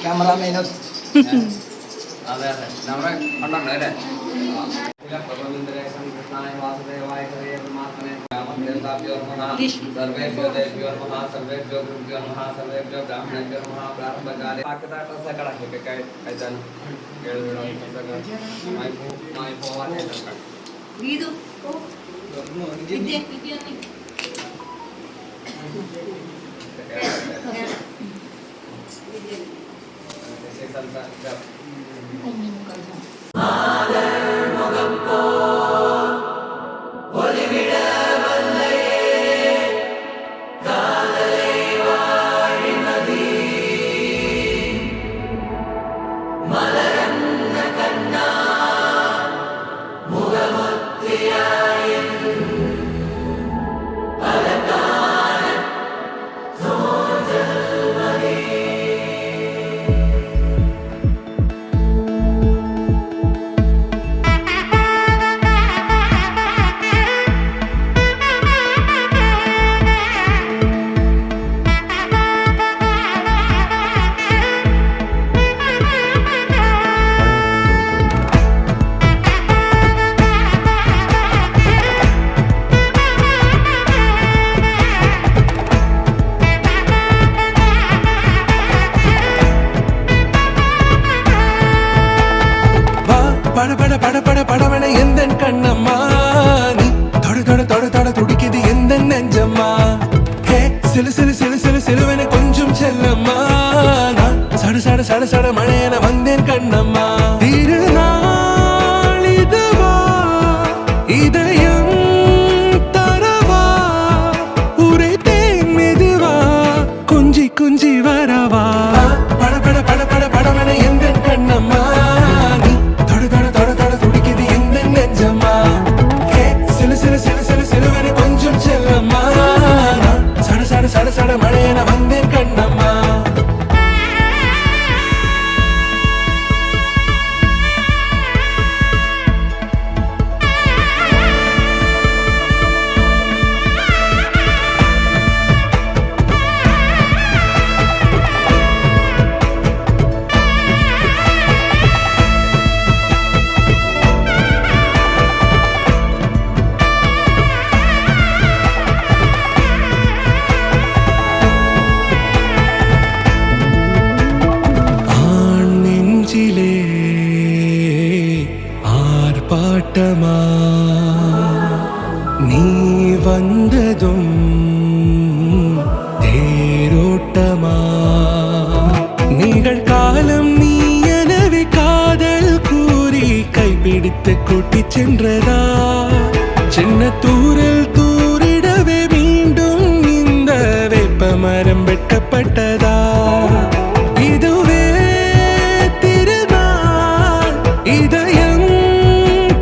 ക്യാമറാമാനോ അതെ അതെ നമ്മുടെ കണ്ടോ അല്ലേ കൃഷ്ണായ വാസുദേവായ ഹരേ പരമാത്മനെ സർവേഭ്യോ ദേവ്യോ നമഃ സർവേഭ്യോ ഗുരുഭ്യോ നമഃ സർവേഭ്യോ ബ്രാഹ്മണേഭ്യോ നമഃ പ്രാരംഭകാലേ പാകതാട്ടസകളൊക്കെ കഴിച്ചാണ് മായി പോവാൻ ഗീതു വിദ്യ படபட எந்த கண்ணம்மா நீ தொட தொட தொட தொட துடிக்குது எந்த நெஞ்சம்மா ஹே சிலு சிலு சிலு சிலு சிலுவன கொஞ்சம் செல்லம்மா நான் சட சட சட சட மழையன வந்தேன் கண்ணம்மா திருநாள் இதுவா இதயம் தரவா உரைத்தேன் மெதுவா குஞ்சி குஞ்சி வரவா படபட படபட படவன எந்த கண்ணம்மா சட சட மழையன வந்தேன் கண்ணம்மா ஆர்ப்பாட்டமா நீ வந்ததும் தேரோட்டமா நிகழ்காலம் நீ எனவே காதல் கூறி கைப்பிடித்து கூட்டிச் சென்றதா சின்ன தூரல் தூரிடவே மீண்டும் இந்த வேப்ப மரம் வெட்டப்பட்டதா இதுவே திருநாள் இதயம்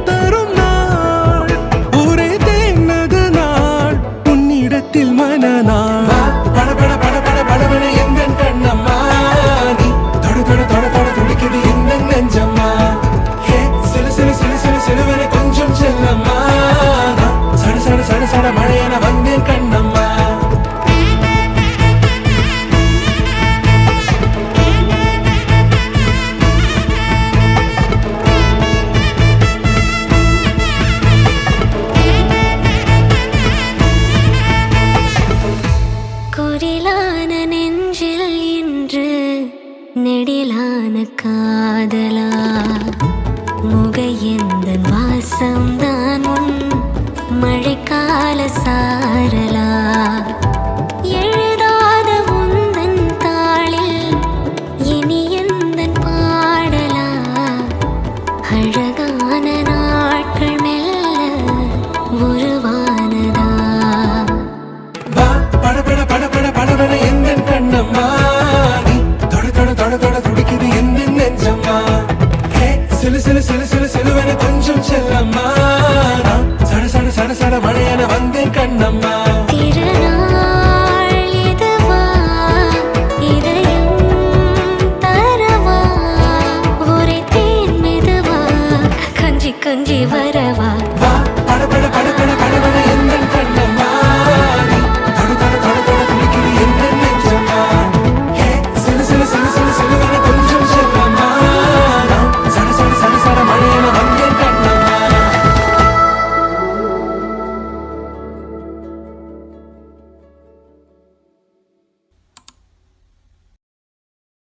தரும் நாள் ஒரே தேனது நாள் உன்னிடத்தில் மனநாள் படபட படபட படபட எந்த கண்ணம்மா நீ தொட தொட தொட தொட துடிக்குது எந்த நெஞ்சம்மா ஹே சிலு சிலு சிலு சிலு சிலுவன கொஞ்சம் செல்லம்மா சட சட சட சட மழையன வந்தேன் கண்ணம்மா நெடிலான காதலா முகையெந்தன் வாசம்தான் உன் மழைக்கால சாரலா எழுதாத உந்தன் தாளில் இனி எந்தன் பாடலா அழகான நாட்கள் மெல்ல உருவானதா படபட படபட படபட எந்த கண்ணம்மா தொட தொட தொட துடிக்குது எந்த நெஞ்சம்மா ஹே சிலு சிலு சிலு சிலு சிலுவன